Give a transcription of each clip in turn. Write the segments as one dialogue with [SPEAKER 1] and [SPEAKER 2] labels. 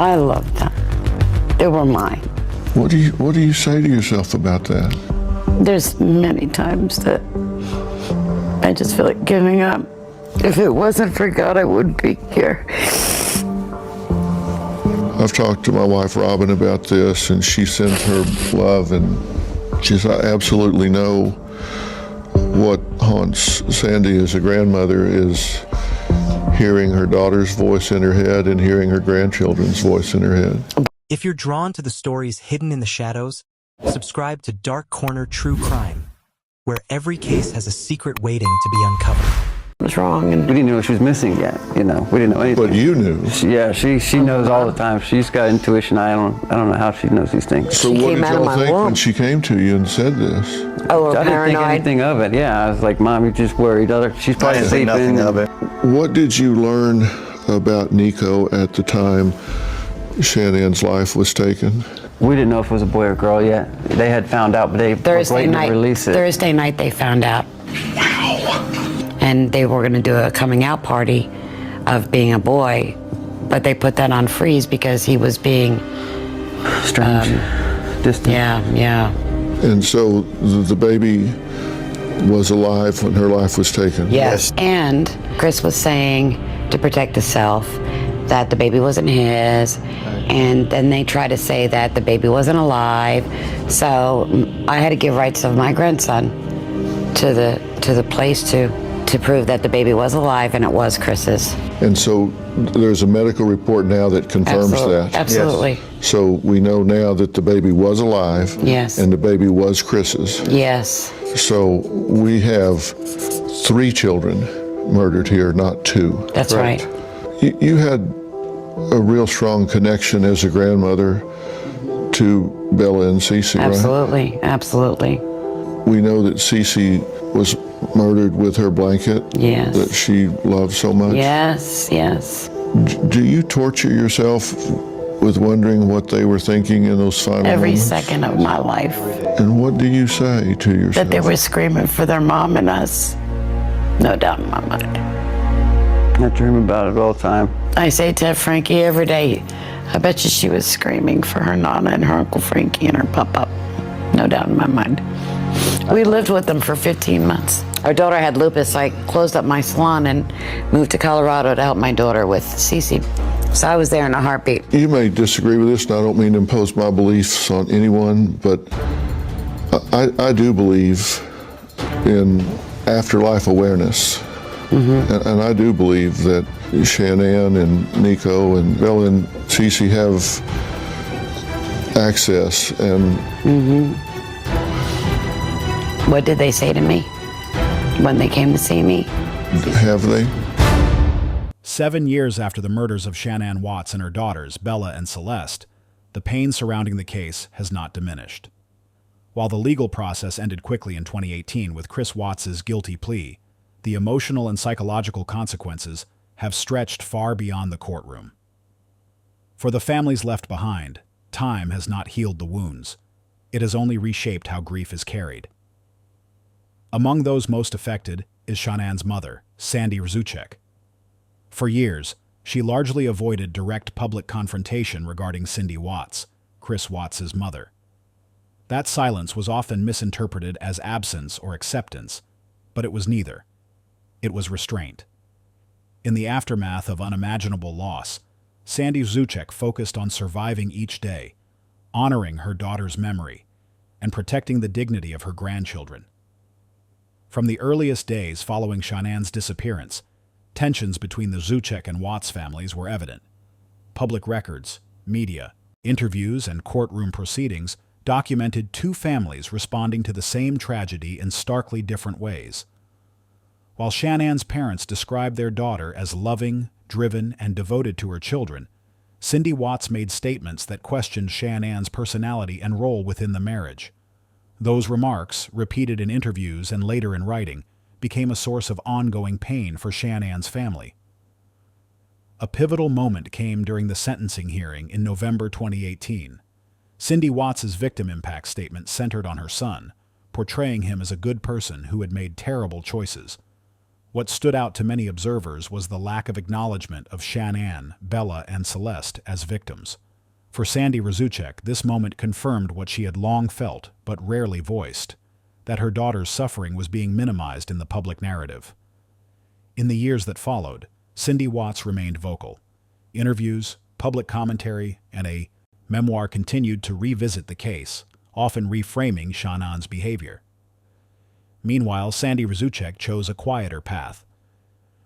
[SPEAKER 1] I loved them. They were mine.
[SPEAKER 2] What do you say to yourself about that?
[SPEAKER 1] There's many times that I just feel like giving up. If it wasn't for God, I wouldn't be here.
[SPEAKER 2] I've talked to my wife Robin about this, and she sends her love, and she says, I absolutely know what haunts Sandy as a grandmother is hearing her daughter's voice in her head and hearing her grandchildren's voice in her head.
[SPEAKER 3] If you're drawn to the stories hidden in the shadows, subscribe to Dark Corner True Crime, where every case has a secret waiting to be uncovered.
[SPEAKER 1] Was wrong, and
[SPEAKER 4] we didn't know she was missing yet. You know, we didn't know anything.
[SPEAKER 2] But you knew.
[SPEAKER 4] She knows all the time. She's got intuition. I don't know how she knows these things.
[SPEAKER 2] So what did y'all think when she came to you and said this?
[SPEAKER 1] Oh,
[SPEAKER 4] I didn't think anything of it. Yeah, I was like, Mom, you're just worried. She's probably
[SPEAKER 5] I didn't think
[SPEAKER 4] sleeping.
[SPEAKER 5] nothing of it.
[SPEAKER 2] What did you learn about Nico at the time Shannann's life was taken?
[SPEAKER 4] We didn't know if it was a boy or girl yet. They had found out, but they were waiting to release it.
[SPEAKER 1] Thursday night they found out. And they were going to do a coming out party of being a boy, but they put that on freeze because he was being
[SPEAKER 4] strange, distant.
[SPEAKER 1] Yeah.
[SPEAKER 2] And so the baby was alive when her life was taken?
[SPEAKER 1] Yes. And Chris was saying, to protect himself, that the baby wasn't his, and then they tried to say that the baby wasn't alive. So I had to give rights of my grandson to the place to prove that the baby was alive and it was Chris's.
[SPEAKER 2] And so there's a medical report now that confirms that?
[SPEAKER 1] Absolutely.
[SPEAKER 2] Yes. So we know now that the baby was alive.
[SPEAKER 1] Yes.
[SPEAKER 2] And the baby was Chris's.
[SPEAKER 1] Yes.
[SPEAKER 2] So we have 3 children murdered here, not 2.
[SPEAKER 1] That's right.
[SPEAKER 2] You had a real strong connection as a grandmother to Bella and Cece, right?
[SPEAKER 1] Absolutely, absolutely.
[SPEAKER 2] We know that Cece was murdered with her blanket.
[SPEAKER 1] Yes.
[SPEAKER 2] That she loved so much.
[SPEAKER 1] Yes.
[SPEAKER 2] Do you torture yourself with wondering what they were thinking in those final
[SPEAKER 1] Every
[SPEAKER 2] moments?
[SPEAKER 1] second of my life.
[SPEAKER 2] And what do you say to yourself?
[SPEAKER 1] That they were screaming for their mom and us. No doubt in my mind.
[SPEAKER 4] I dream about it all the time.
[SPEAKER 1] I say to Frankie every day, I bet you she was screaming for her Nana and her Uncle Frankie and her Pop-Up. No doubt in my mind. We lived with them for 15 months. Our daughter had lupus. I closed up my salon and moved to Colorado to help my daughter with Cece. So I was there in a heartbeat.
[SPEAKER 2] You may disagree with this, and I don't mean to impose my beliefs on anyone, but I do believe in afterlife awareness. Mm-hmm. And I do believe that Shan'ann and Nico and Bella and Cece have access. And
[SPEAKER 1] What did they say to me when they came to see me?
[SPEAKER 2] have they?
[SPEAKER 6] 7 years after the murders of Shan'ann Watts and her daughters, Bella and Celeste, the pain surrounding the case has not diminished. While the legal process ended quickly in 2018 with Chris Watts's guilty plea, the emotional and psychological consequences have stretched far beyond the courtroom. For the families left behind, time has not healed the wounds. It has only reshaped how grief is carried. Among those most affected is Shannann's mother, Sandy Rzucek. For years, she largely avoided direct public confrontation regarding Cindy Watts, Chris Watts's mother. That silence was often misinterpreted as absence or acceptance, but it was neither. It was restraint. In the aftermath of unimaginable loss, Sandy Rzucek focused on surviving each day, honoring her daughter's memory, and protecting the dignity of her grandchildren. From the earliest days following Shannann's disappearance, tensions between the Rzucek and Watts families were evident. Public records, media, interviews, and courtroom proceedings documented 2 families responding to the same tragedy in starkly different ways. While Shannann's parents described their daughter as loving, driven, and devoted to her children, Cindy Watts made statements that questioned Shannann's personality and role within the marriage. Those remarks, repeated in interviews and later in writing, became a source of ongoing pain for Shannann's family. A pivotal moment came during the sentencing hearing in November 2018. Cindy Watts's victim impact statement centered on her son, portraying him as a good person who had made terrible choices. What stood out to many observers was the lack of acknowledgement of Shan'ann, Bella, and Celeste as victims. For Sandy Rzucek, this moment confirmed what she had long felt but rarely voiced, that her daughter's suffering was being minimized in the public narrative. In the years that followed, Cindy Watts remained vocal. Interviews, public commentary, and a memoir continued to revisit the case, often reframing Shan'ann's behavior. Meanwhile, Sandy Rzucek chose a quieter path.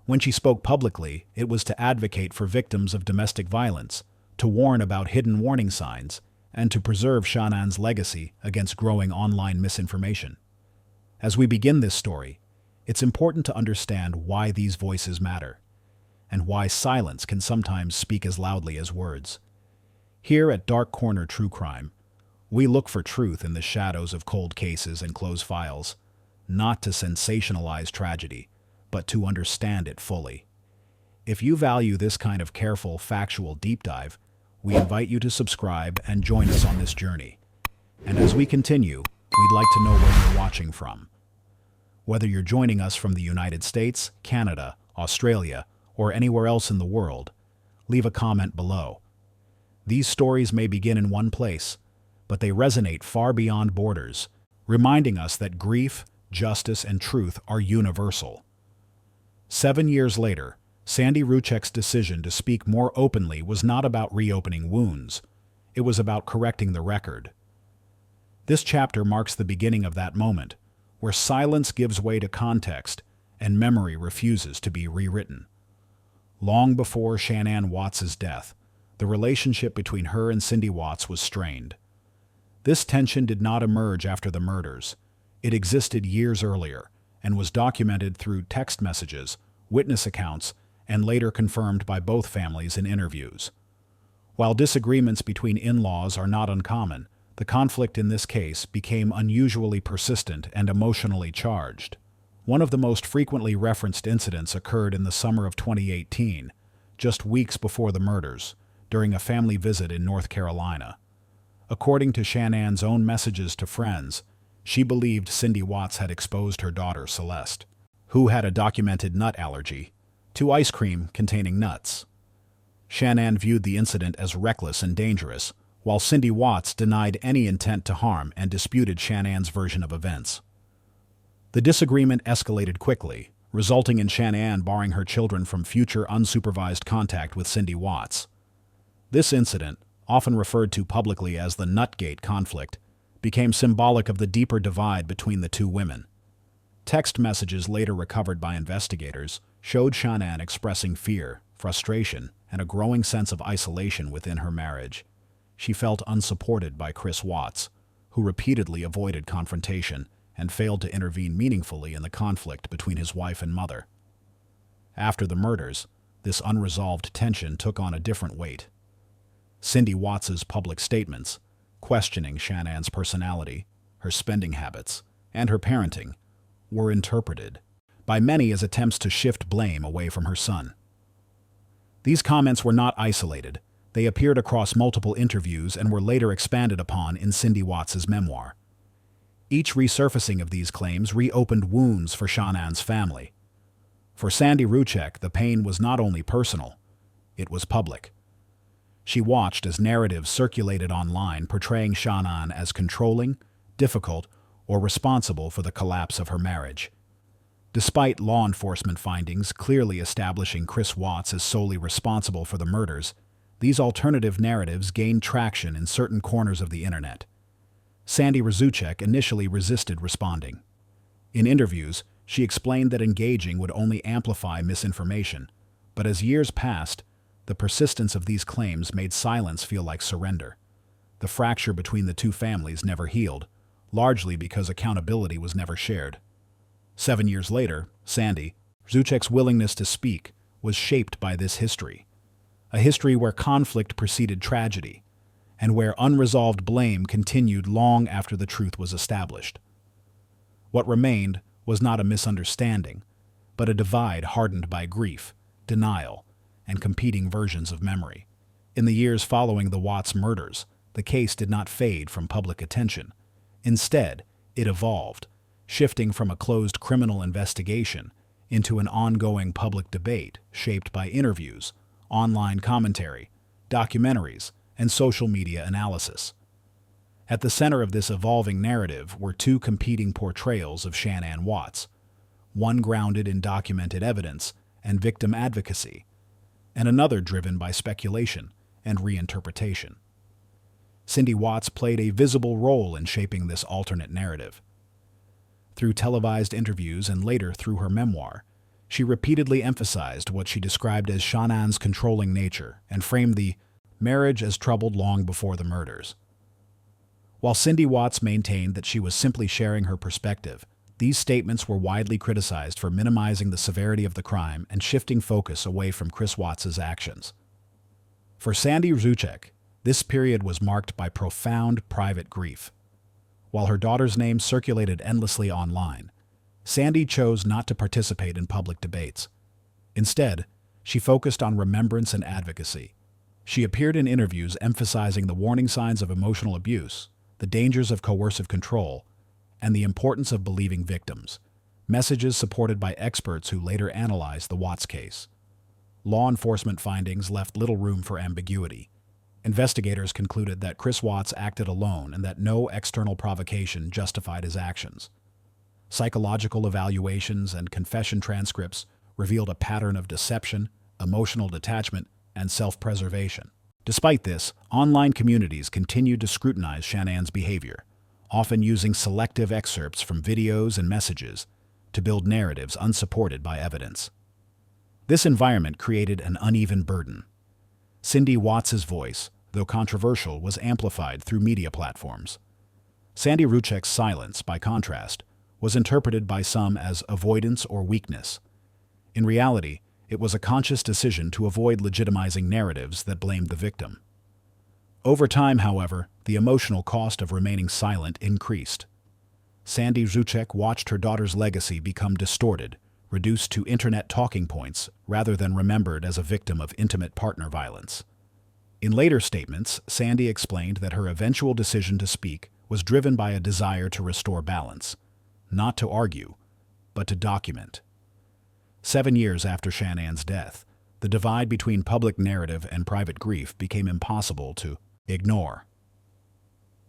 [SPEAKER 6] When she spoke publicly, it was to advocate for victims of domestic violence, to warn about hidden warning signs, and to preserve Shan'ann's legacy against growing online misinformation. As we begin this story, it's important to understand why these voices matter, and why silence can sometimes speak as loudly as words. Here at Dark Corner True Crime, we look for truth in the shadows of cold cases and closed files, not to sensationalize tragedy, but to understand it fully. If you value this kind of careful, factual deep dive, we invite you to subscribe and join us on this journey. And as we continue, we'd like to know where you're watching from. Whether you're joining us from the United States, Canada, Australia, or anywhere else in the world, leave a comment below. These stories may begin in one place, but they resonate far beyond borders, reminding us that grief, justice, and truth are universal. 7 years later, Sandy Rzucek's decision to speak more openly was not about reopening wounds. It was about correcting the record. This chapter marks the beginning of that moment, where silence gives way to context and memory refuses to be rewritten. Long before Shan'ann Watts' death, the relationship between her and Cindy Watts was strained. This tension did not emerge after the murders. It existed years earlier and was documented through text messages, witness accounts, and later confirmed by both families in interviews. While disagreements between in-laws are not uncommon, the conflict in this case became unusually persistent and emotionally charged. One of the most frequently referenced incidents occurred in the summer of 2018, just weeks before the murders, during a family visit in North Carolina. According to Shan'ann's own messages to friends, she believed Cindy Watts had exposed her daughter Celeste, who had a documented nut allergy, to ice cream containing nuts. Shan'ann viewed the incident as reckless and dangerous, while Cindy Watts denied any intent to harm and disputed Shan'ann's version of events. The disagreement escalated quickly, resulting in Shan'ann barring her children from future unsupervised contact with Cindy Watts. This incident, often referred to publicly as the Nutgate conflict, became symbolic of the deeper divide between the two women. Text messages later recovered by investigators showed Shan'ann expressing fear, frustration, and a growing sense of isolation within her marriage. She felt unsupported by Chris Watts, who repeatedly avoided confrontation and failed to intervene meaningfully in the conflict between his wife and mother. After the murders, this unresolved tension took on a different weight. Cindy Watts's public statements, questioning Shan'ann's personality, her spending habits, and her parenting, were interpreted by many as attempts to shift blame away from her son. These comments were not isolated. They appeared across multiple interviews and were later expanded upon in Cindy Watts's memoir. Each resurfacing of these claims reopened wounds for Shan'ann's family. For Sandy Rzucek, the pain was not only personal, it was public. She watched as narratives circulated online portraying Shan'ann as controlling, difficult, or responsible for the collapse of her marriage. Despite law enforcement findings clearly establishing Chris Watts as solely responsible for the murders, these alternative narratives gained traction in certain corners of the internet. Sandy Rzucek initially resisted responding. In interviews, she explained that engaging would only amplify misinformation, but as years passed, the persistence of these claims made silence feel like surrender. The fracture between the two families never healed, largely because accountability was never shared. 7 years later, Sandy Rzucek's willingness to speak was shaped by this history, a history where conflict preceded tragedy, and where unresolved blame continued long after the truth was established. What remained was not a misunderstanding, but a divide hardened by grief, denial, and competing versions of memory. In the years following the Watts murders, the case did not fade from public attention. Instead, it evolved, shifting from a closed criminal investigation into an ongoing public debate shaped by interviews, online commentary, documentaries, and social media analysis. At the center of this evolving narrative were two competing portrayals of Shan'ann Watts, one grounded in documented evidence and victim advocacy, and another driven by speculation and reinterpretation. Cindy Watts played a visible role in shaping this alternate narrative. Through televised interviews and later through her memoir, she repeatedly emphasized what she described as Shannan's controlling nature and framed the marriage as troubled long before the murders. While Cindy Watts maintained that she was simply sharing her perspective, these statements were widely criticized for minimizing the severity of the crime and shifting focus away from Chris Watts's actions. For Sandy Rzucek, this period was marked by profound private grief. While her daughter's name circulated endlessly online, Sandy chose not to participate in public debates. Instead, she focused on remembrance and advocacy. She appeared in interviews emphasizing the warning signs of emotional abuse, the dangers of coercive control, and the importance of believing victims, messages supported by experts who later analyzed the Watts case. Law enforcement findings left little room for ambiguity. Investigators concluded that Chris Watts acted alone and that no external provocation justified his actions. Psychological evaluations and confession transcripts revealed a pattern of deception, emotional detachment, and self-preservation. Despite this, online communities continued to scrutinize Shannan's behavior, often using selective excerpts from videos and messages to build narratives unsupported by evidence. This environment created an uneven burden. Cindy Watts's voice, though controversial, was amplified through media platforms. Sandy Rzucek's silence, by contrast, was interpreted by some as avoidance or weakness. In reality, it was a conscious decision to avoid legitimizing narratives that blamed the victim. Over time, however, the emotional cost of remaining silent increased. Sandy Rzucek watched her daughter's legacy become distorted, reduced to internet talking points rather than remembered as a victim of intimate partner violence. In later statements, Sandy explained that her eventual decision to speak was driven by a desire to restore balance, not to argue, but to document. 7 years after Shannan's death, the divide between public narrative and private grief became impossible to ignore.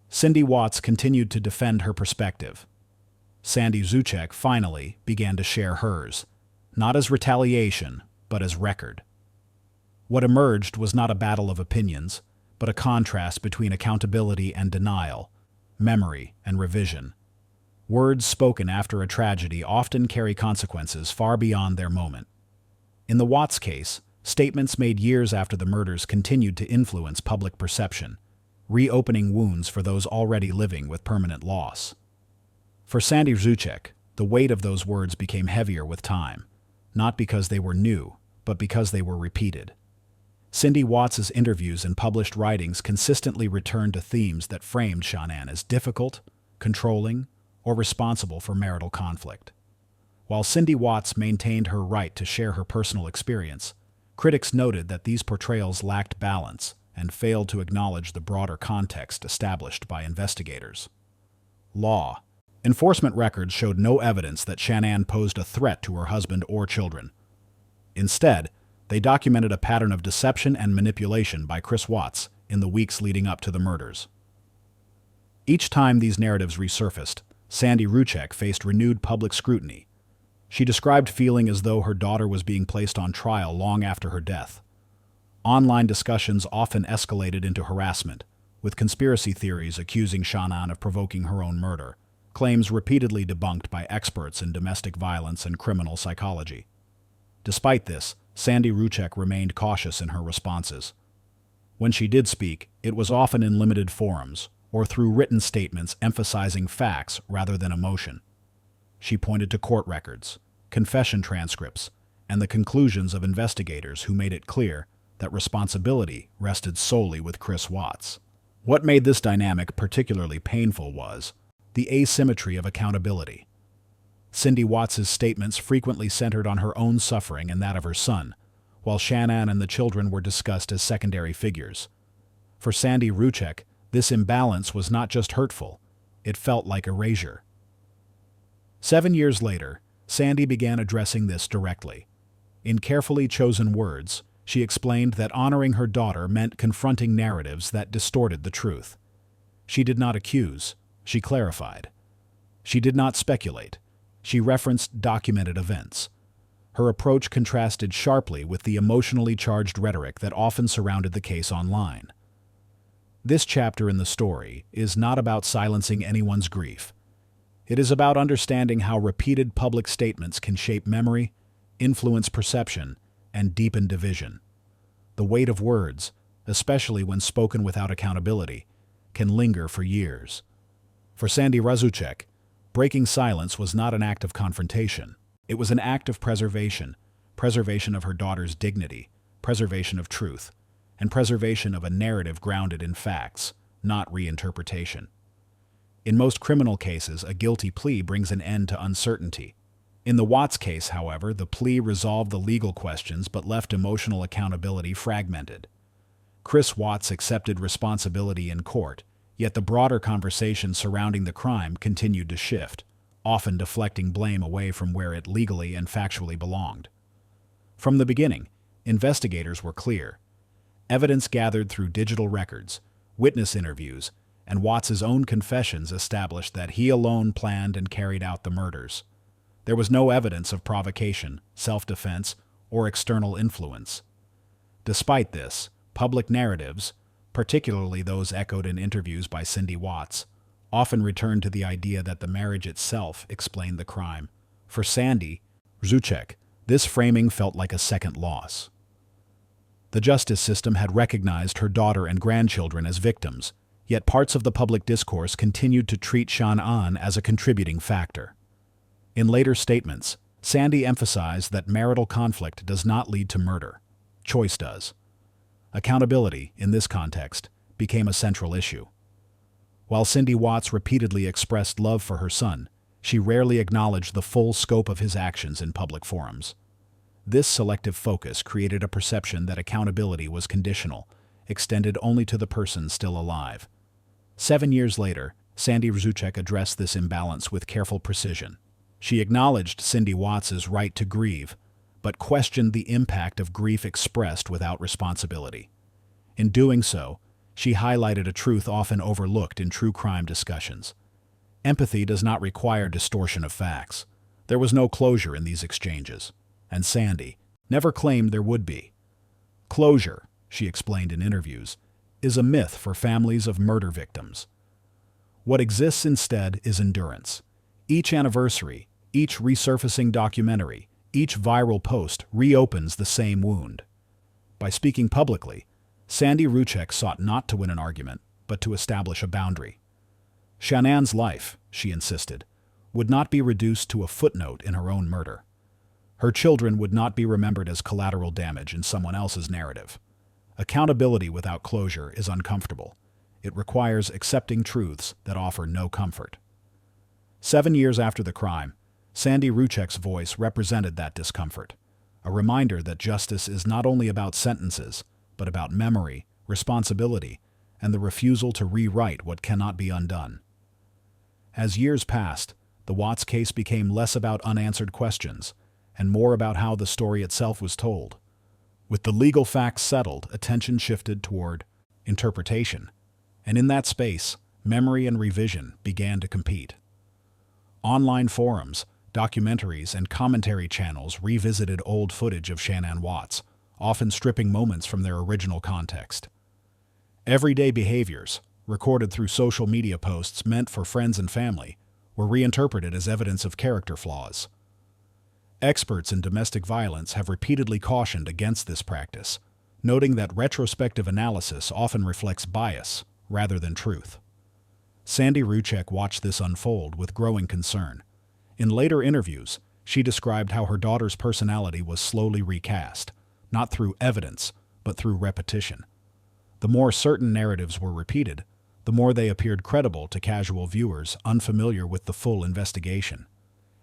[SPEAKER 6] Cindy Watts continued to defend her perspective. Sandy Rzucek finally began to share hers, not as retaliation, but as record. What emerged was not a battle of opinions, but a contrast between accountability and denial, memory and revision. Words spoken after a tragedy often carry consequences far beyond their moment. In the Watts case, statements made years after the murders continued to influence public perception, reopening wounds for those already living with permanent loss. For Sandy Rzucek, the weight of those words became heavier with time, not because they were new, but because they were repeated. Cindy Watts's interviews and published writings consistently returned to themes that framed Shan'ann as difficult, controlling, or responsible for marital conflict. While Cindy Watts maintained her right to share her personal experience, critics noted that these portrayals lacked balance and failed to acknowledge the broader context established by investigators. Law enforcement records showed no evidence that Shan'ann posed a threat to her husband or children. Instead, they documented a pattern of deception and manipulation by Chris Watts in the weeks leading up to the murders. Each time these narratives resurfaced, Sandy Rzucek faced renewed public scrutiny. She described feeling as though her daughter was being placed on trial long after her death. Online discussions often escalated into harassment, with conspiracy theories accusing Shan'ann of provoking her own murder, claims repeatedly debunked by experts in domestic violence and criminal psychology. Despite this, Sandy Rzucek remained cautious in her responses. When she did speak, it was often in limited forums, or through written statements emphasizing facts rather than emotion. She pointed to court records, confession transcripts, and the conclusions of investigators who made it clear that responsibility rested solely with Chris Watts. What made this dynamic particularly painful was the asymmetry of accountability. Cindy Watts's statements frequently centered on her own suffering and that of her son, while Shan'ann and the children were discussed as secondary figures. For Sandy Rzucek, this imbalance was not just hurtful, it felt like erasure. 7 years later, Sandy began addressing this directly. In carefully chosen words, she explained that honoring her daughter meant confronting narratives that distorted the truth. She did not accuse, she clarified. She did not speculate, she referenced documented events. Her approach contrasted sharply with the emotionally charged rhetoric that often surrounded the case online. This chapter in the story is not about silencing anyone's grief. It is about understanding how repeated public statements can shape memory, influence perception, and deepen division. The weight of words, especially when spoken without accountability, can linger for years. For Sandy Rzucek, breaking silence was not an act of confrontation. It was an act of preservation of her daughter's dignity, preservation of truth, and preservation of a narrative grounded in facts, not reinterpretation. In most criminal cases, a guilty plea brings an end to uncertainty. In the Watts case, however, the plea resolved the legal questions but left emotional accountability fragmented. Chris Watts accepted responsibility in court, yet the broader conversation surrounding the crime continued to shift, often deflecting blame away from where it legally and factually belonged. From the beginning, investigators were clear. Evidence gathered through digital records, witness interviews, and Watts's own confessions established that he alone planned and carried out the murders. There was no evidence of provocation, self-defense, or external influence. Despite this, public narratives, particularly those echoed in interviews by Cindy Watts, often returned to the idea that the marriage itself explained the crime. For Sandy Rzucek, this framing felt like a second loss. The justice system had recognized her daughter and grandchildren as victims, yet parts of the public discourse continued to treat Shan'ann as a contributing factor. In later statements, Sandy emphasized that marital conflict does not lead to murder. Choice does. Accountability, in this context, became a central issue. While Cindy Watts repeatedly expressed love for her son, she rarely acknowledged the full scope of his actions in public forums. This selective focus created a perception that accountability was conditional, extended only to the person still alive. 7 years later, Sandy Rzucek addressed this imbalance with careful precision. She acknowledged Cindy Watts's right to grieve, but questioned the impact of grief expressed without responsibility. In doing so, she highlighted a truth often overlooked in true crime discussions. Empathy does not require distortion of facts. There was no closure in these exchanges, and Sandy never claimed there would be. Closure, she explained in interviews, is a myth for families of murder victims. What exists instead is endurance. Each anniversary, each resurfacing documentary, each viral post reopens the same wound. By speaking publicly, Sandy Rzucek sought not to win an argument, but to establish a boundary. Shan'ann's life, she insisted, would not be reduced to a footnote in her own murder. Her children would not be remembered as collateral damage in someone else's narrative. Accountability without closure is uncomfortable. It requires accepting truths that offer no comfort. 7 years after the crime, Sandy Rzucek's voice represented that discomfort, a reminder that justice is not only about sentences, but about memory, responsibility, and the refusal to rewrite what cannot be undone. As years passed, the Watts case became less about unanswered questions and more about how the story itself was told. With the legal facts settled, attention shifted toward interpretation, and in that space, memory and revision began to compete. Online forums, documentaries, and commentary channels revisited old footage of Shan'ann Watts, often stripping moments from their original context. Everyday behaviors, recorded through social media posts meant for friends and family, were reinterpreted as evidence of character flaws. Experts in domestic violence have repeatedly cautioned against this practice, noting that retrospective analysis often reflects bias rather than truth. Sandy Rzucek watched this unfold with growing concern. In later interviews, she described how her daughter's personality was slowly recast, not through evidence, but through repetition. The more certain narratives were repeated, the more they appeared credible to casual viewers unfamiliar with the full investigation.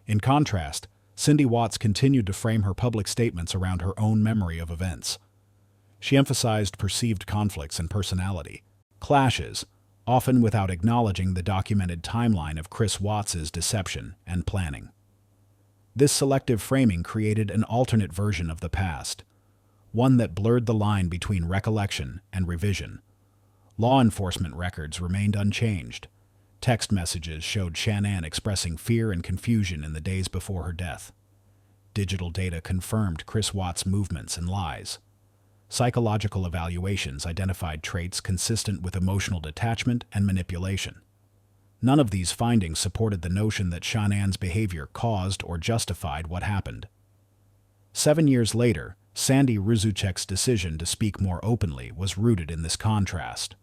[SPEAKER 6] In contrast, Cindy Watts continued to frame her public statements around her own memory of events. She emphasized perceived conflicts in personality, clashes, often without acknowledging the documented timeline of Chris Watts's deception and planning. This selective framing created an alternate version of the past, one that blurred the line between recollection and revision. Law enforcement records remained unchanged. Text messages showed Shan'ann expressing fear and confusion in the days before her death. Digital data confirmed Chris Watts' movements and lies. Psychological evaluations identified traits consistent with emotional detachment and manipulation. None of these findings supported the notion that Shan'ann's behavior caused or justified what happened. 7 years later, Sandy Rzucek's decision to speak more openly was rooted in this contrast.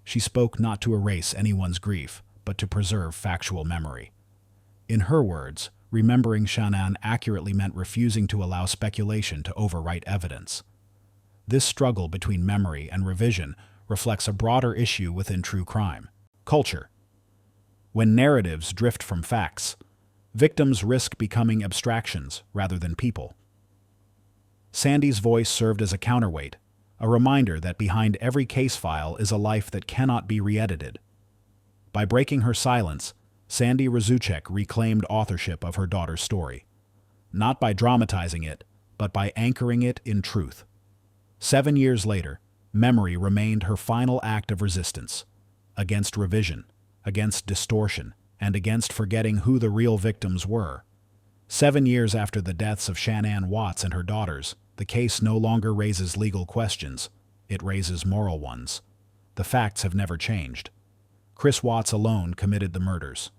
[SPEAKER 6] She spoke not to erase anyone's grief, but to preserve factual memory. In her words, remembering Shan'ann accurately meant refusing to allow speculation to overwrite evidence. This struggle between memory and revision reflects a broader issue within true crime culture. When narratives drift from facts, victims risk becoming abstractions rather than people. Sandy's voice served as a counterweight, a reminder that behind every case file is a life that cannot be re-edited. By breaking her silence, Sandy Rzucek reclaimed authorship of her daughter's story, not by dramatizing it, but by anchoring it in truth. 7 years later, memory remained her final act of resistance, against revision, against distortion, and against forgetting who the real victims were. 7 years after the deaths of Shan'ann Watts and her daughters, the case no longer raises legal questions, it raises moral ones. The facts have never changed. Chris Watts alone committed the murders.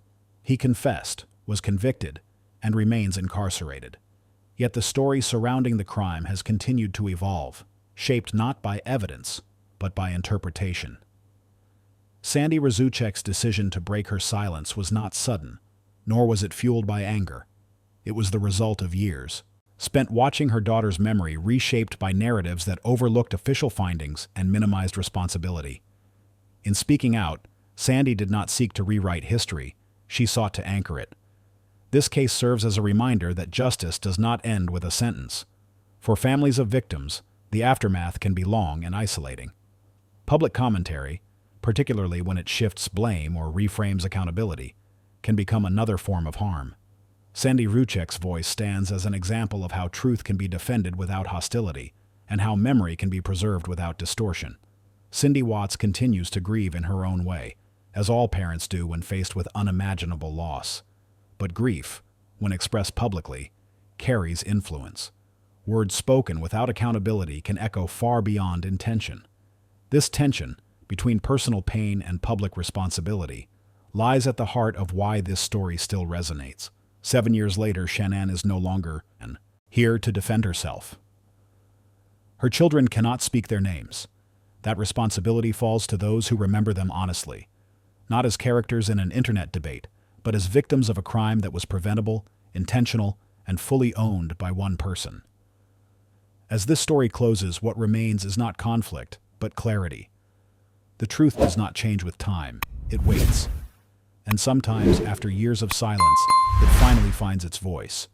[SPEAKER 6] He confessed, was convicted, and remains incarcerated. Yet the story surrounding the crime has continued to evolve, shaped not by evidence, but by interpretation. Sandy Rzucek's decision to break her silence was not sudden, nor was it fueled by anger. It was the result of years, spent watching her daughter's memory reshaped by narratives that overlooked official findings and minimized responsibility. In speaking out, Sandy did not seek to rewrite history, she sought to anchor it. This case serves as a reminder that justice does not end with a sentence. For families of victims, the aftermath can be long and isolating. Public commentary, particularly when it shifts blame or reframes accountability, can become another form of harm. Sandy Rzucek's voice stands as an example of how truth can be defended without hostility, and how memory can be preserved without distortion. Cindy Watts continues to grieve in her own way, as all parents do when faced with unimaginable loss. But grief, when expressed publicly, carries influence. Words spoken without accountability can echo far beyond intention. This tension, between personal pain and public responsibility, lies at the heart of why this story still resonates. 7 years later, Shan'ann is no longer here to defend herself. Her children cannot speak their names. That responsibility falls to those who remember them honestly, not as characters in an internet debate, but as victims of a crime that was preventable, intentional, and fully owned by one person. As this story closes, what remains is not conflict, but clarity. The truth does not change with time, it waits. And sometimes, after years of silence, it finally finds its voice.